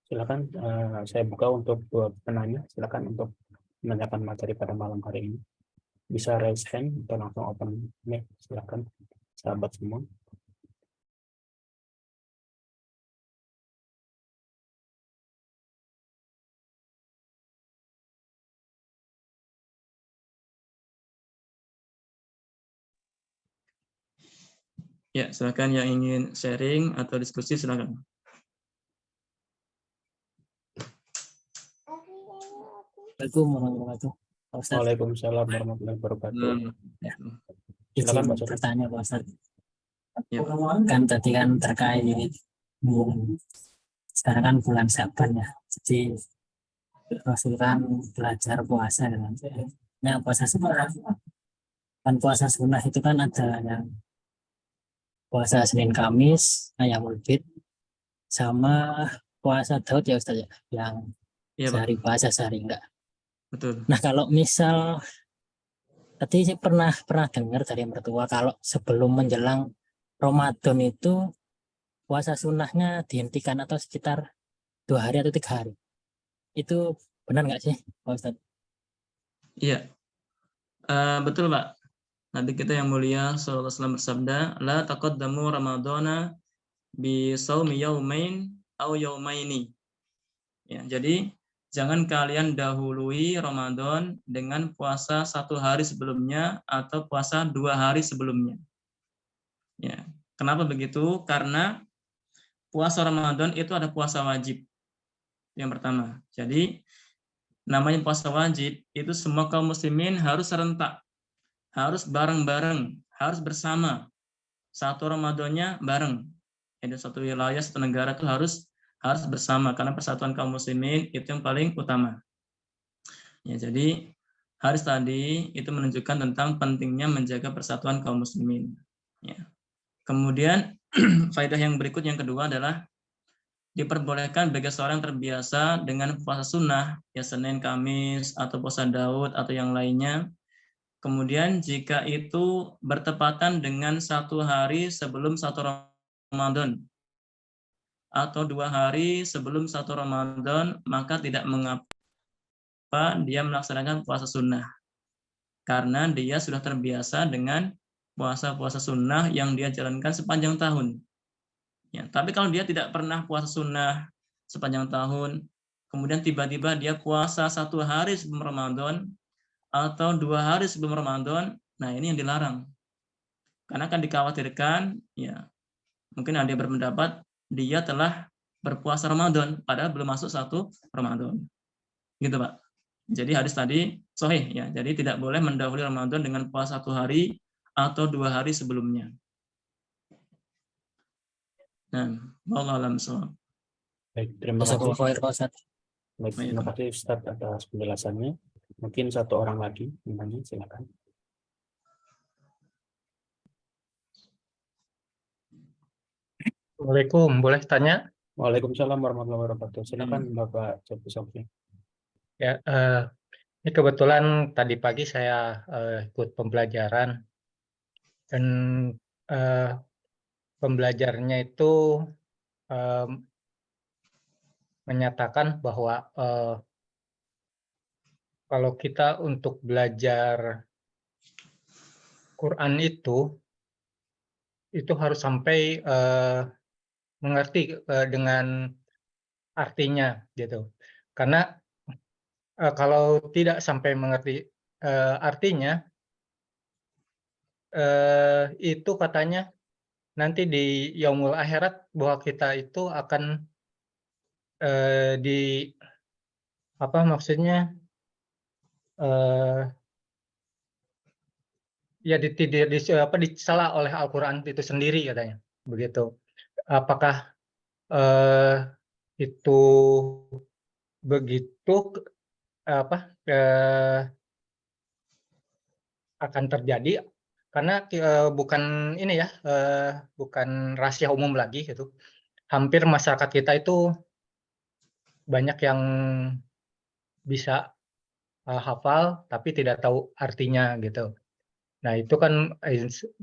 silakan saya buka untuk dua penanya. Silakan untuk menanyakan materi pada malam hari ini. Bisa raise hand atau langsung open mic. Silakan sahabat semua. Ya, silakan yang ingin sharing atau diskusi silakan. Assalamualaikum warahmatullahi wabarakatuh. Pak Ustadz, Waalaikumsalam warahmatullahi wabarakatuh. ya, Silakan, izin Pak Suri. bertanya Pak Ustadz. Ya. Kan tadi kan terkait sekarang kan bulan Syaban ya. Jadi Rasul kan belajar puasa kan. Nah, puasa sunnah. Kan puasa sunnah itu kan ada yang puasa Senin Kamis, Ayamul Bid, sama puasa Daud ya Ustadz ya, yang Iya, Pak. sehari puasa sehari enggak. Betul. Nah, kalau misal tadi saya pernah dengar dari mertua kalau sebelum menjelang Ramadan itu puasa sunnahnya dihentikan atau sekitar 2 hari atau 3 hari. Itu benar nggak sih, Pak Ustadz? Iya. Betul, Pak. Nabi kita yang mulia sallallahu alaihi wasallam bersabda, la taqaddamu ramadhana bi shaumi yaumain aw yaumaini. Ya, jadi jangan kalian dahului Ramadan dengan puasa 1 hari sebelumnya atau puasa 2 hari sebelumnya. Ya, kenapa begitu? Karena puasa Ramadan itu ada puasa wajib. Yang pertama. Jadi namanya puasa wajib itu semua kaum muslimin harus serentak, harus bareng-bareng, harus bersama. Satu Ramadannya bareng. Jadi satu wilayah, satu negara itu harus bersama karena persatuan kaum muslimin itu yang paling utama. Ya, jadi hadis tadi itu menunjukkan tentang pentingnya menjaga persatuan kaum muslimin. Ya. Kemudian faedah yang berikut yang kedua adalah diperbolehkan bagi seorang terbiasa dengan puasa sunnah, ya Senin, Kamis, atau puasa Daud atau yang lainnya. Kemudian jika itu bertepatan dengan 1 hari sebelum 1 Ramadan atau 2 hari sebelum 1 Ramadan, maka tidak mengapa dia melaksanakan puasa sunnah. Karena dia sudah terbiasa dengan puasa-puasa sunnah yang dia jalankan sepanjang tahun. Ya, tapi kalau dia tidak pernah puasa sunnah sepanjang tahun, kemudian tiba-tiba dia puasa 1 hari sebelum Ramadan atau 2 hari sebelum Ramadan, nah ini yang dilarang. Karena akan dikhawatirkan, ya mungkin ada yang berpendapat dia telah berpuasa Ramadan, padahal belum masuk 1 Ramadan. Gitu, Pak. Jadi hadis tadi sahih, ya. Jadi tidak boleh mendahului Ramadan dengan puasa 1 hari atau 2 hari sebelumnya. Nah, wallahu a'lam bishawab. Baik, terima kasih. Jazakallahu khair, Pak Ustadz. Baik, terima kasih Ustaz atas penjelasannya. Mungkin satu orang lagi, silakan. Assalamualaikum, boleh tanya? Waalaikumsalam warahmatullahi wabarakatuh. Silakan Bapak Cepi Sofyan. Ya, ini kebetulan tadi pagi saya ikut pembelajaran dan pembelajarnya itu menyatakan bahwa kalau kita untuk belajar Quran itu harus sampai mengerti dengan artinya gitu. Karena kalau tidak sampai mengerti artinya, itu katanya nanti di yaumul akhirat bahwa kita itu akan dicela oleh Al-Quran itu sendiri katanya, begitu. Apakah itu begitu akan terjadi karena bukan ini ya, bukan rahasia umum lagi gitu. Hampir masyarakat kita itu banyak yang bisa hafal tapi tidak tahu artinya gitu. Nah itu kan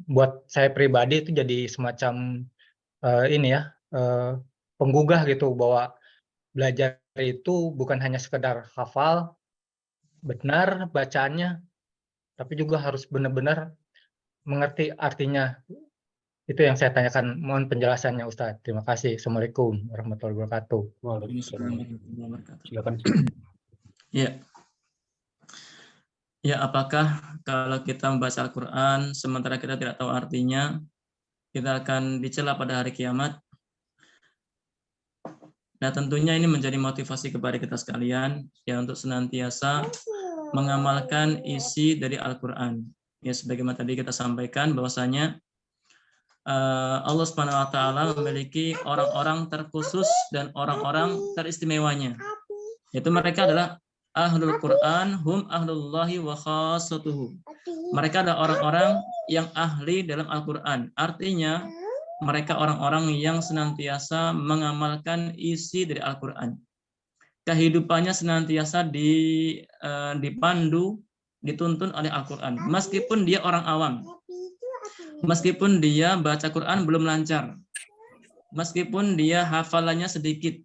buat saya pribadi itu jadi semacam ini ya, penggugah gitu bahwa belajar itu bukan hanya sekedar hafal benar bacaannya, tapi juga harus benar-benar mengerti artinya. Itu yang saya tanyakan. Mohon penjelasannya Ustadz. Terima kasih. Assalamualaikum warahmatullahi wabarakatuh. Waalaikumsalam. Warahmatullahi wabarakatuh. Silakan. Ya, ya, apakah kalau kita membaca Al-Quran sementara kita tidak tahu artinya, kita akan dicela pada hari kiamat? Nah, tentunya ini menjadi motivasi kepada kita sekalian ya untuk senantiasa mengamalkan isi dari Al-Quran. Ya, sebagaimana tadi kita sampaikan bahwasanya Allah Subhanahu wa taala memiliki orang-orang terkhusus dan orang-orang teristimewanya. Yaitu mereka adalah ahlul Quran, hum ahlullahi wa khassatuhu. Mereka adalah orang-orang yang ahli dalam Al-Quran. Artinya mereka orang-orang yang senantiasa mengamalkan isi dari Al-Quran. Kehidupannya senantiasa dipandu, dituntun oleh Al-Quran. Meskipun dia orang awam, meskipun dia baca Quran belum lancar, meskipun dia hafalannya sedikit,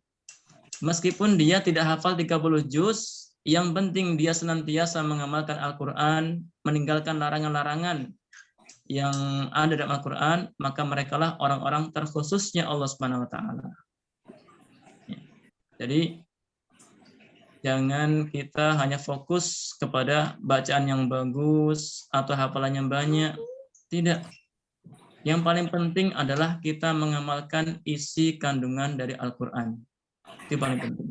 meskipun dia tidak hafal 30 juz, yang penting dia senantiasa mengamalkan Al-Quran, meninggalkan larangan-larangan yang ada dalam Al-Quran, maka merekalah orang-orang terkhususnya Allah Subhanahu wa taala. Jadi jangan kita hanya fokus kepada bacaan yang bagus atau hafalan yang banyak. Tidak. Yang paling penting adalah kita mengamalkan isi kandungan dari Al-Quran. Itu paling penting.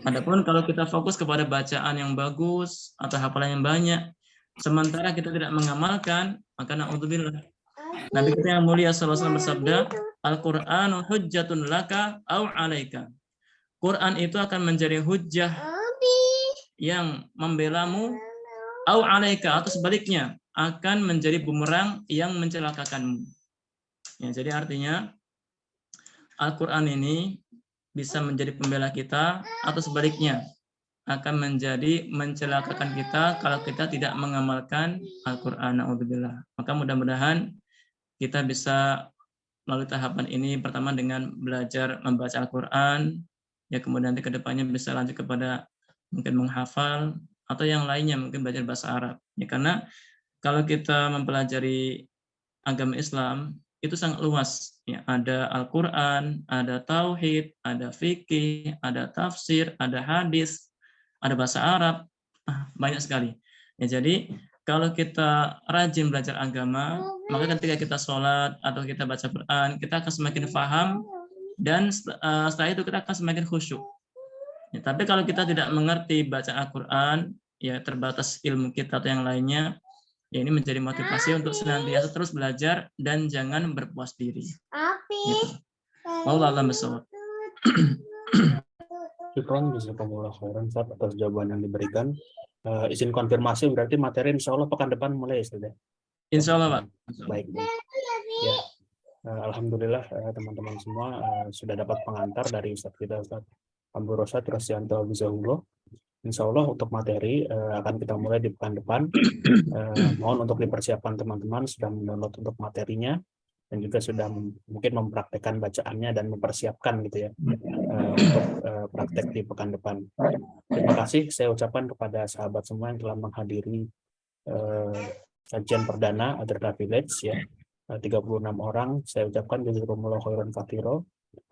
Adapun kalau kita fokus kepada bacaan yang bagus atau hafalan yang banyak, sementara kita tidak mengamalkan, maka na'udzubillah. Nabi kita yang mulia sallallahu alaihi wasallam bersabda, Al-Qur'anu hujjatun laka au 'alaika. Quran itu akan menjadi hujjah yang membelamu au 'alaika, atau sebaliknya akan menjadi bumerang yang mencelakakanmu. Ya, jadi artinya Al-Qur'an ini bisa menjadi pembela kita atau sebaliknya akan menjadi mencelakakan kita kalau kita tidak mengamalkan Al-Qur'an. Na'udzubillah. Maka mudah-mudahan kita bisa melalui tahapan ini pertama dengan belajar membaca Al-Quran, ya kemudian nanti kedepannya bisa lanjut kepada mungkin menghafal atau yang lainnya mungkin belajar bahasa Arab. Ya, karena kalau kita mempelajari agama Islam itu sangat luas. Ya, ada Al-Quran, ada Tauhid, ada fikih, ada tafsir, ada hadis, ada bahasa Arab, banyak sekali. Ya, jadi kalau kita rajin belajar agama, maka ketika kita sholat atau kita baca Quran, kita akan semakin paham dan setelah itu kita akan semakin khusyuk. Ya, tapi kalau kita tidak mengerti baca Al-Quran, ya terbatas ilmu kita atau yang lainnya, ya ini menjadi motivasi untuk senantiasa terus belajar dan jangan berpuas diri. Gitu. Wallahu a'lam bishawab. Syukron, jazakumullah khairan Ustaz atas jawaban yang diberikan. Izin konfirmasi berarti materi insya Allah pekan depan mulai ya? Insya Allah, Pak. Baik. Ya. Alhamdulillah teman-teman semua sudah dapat pengantar dari Ustaz kita Ustaz Abu Rosyad Rasyanto Bizahullah. Insya Allah untuk materi akan kita mulai di pekan depan. Mohon untuk dipersiapkan teman-teman sudah mendownload untuk materinya dan juga sudah mungkin mempraktekkan bacaannya dan mempersiapkan gitu ya untuk praktek di pekan depan. Terima kasih saya ucapkan kepada sahabat semua yang telah menghadiri kajian perdana Adraka Village ya. 36 orang, saya ucapkan jazakumullah khairan katsira,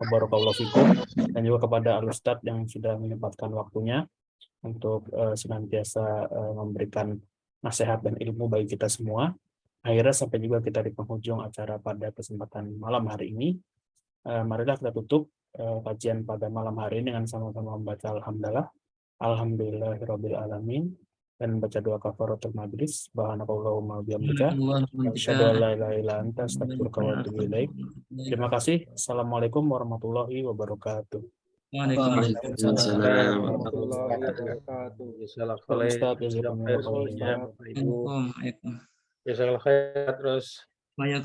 barakallahu fikum, dan juga kepada Al-Ustadz yang sudah menyempatkan waktunya untuk senantiasa memberikan nasihat dan ilmu bagi kita semua. Akhirnya sampai juga kita di penghujung acara pada kesempatan malam hari ini. Marilah kita tutup kajian pada malam hari ini dengan sama-sama membaca Alhamdulillahirabbil alamin dan membaca doa kafaratul majlis. Subhanakallahumma bihamdika asyhadu an la ilaha illa anta astaghfiruka wa atubu ilaik. Terima kasih. Assalamualaikum warahmatullahi wabarakatuh. Waalaikumsalam. warahmatullahi wabarakatuh. Jazakallahu Ustaz, khairan. jazakumullah khairan. Waalaikumsalam. Jazakallah khair terus. Waalaikumsalam.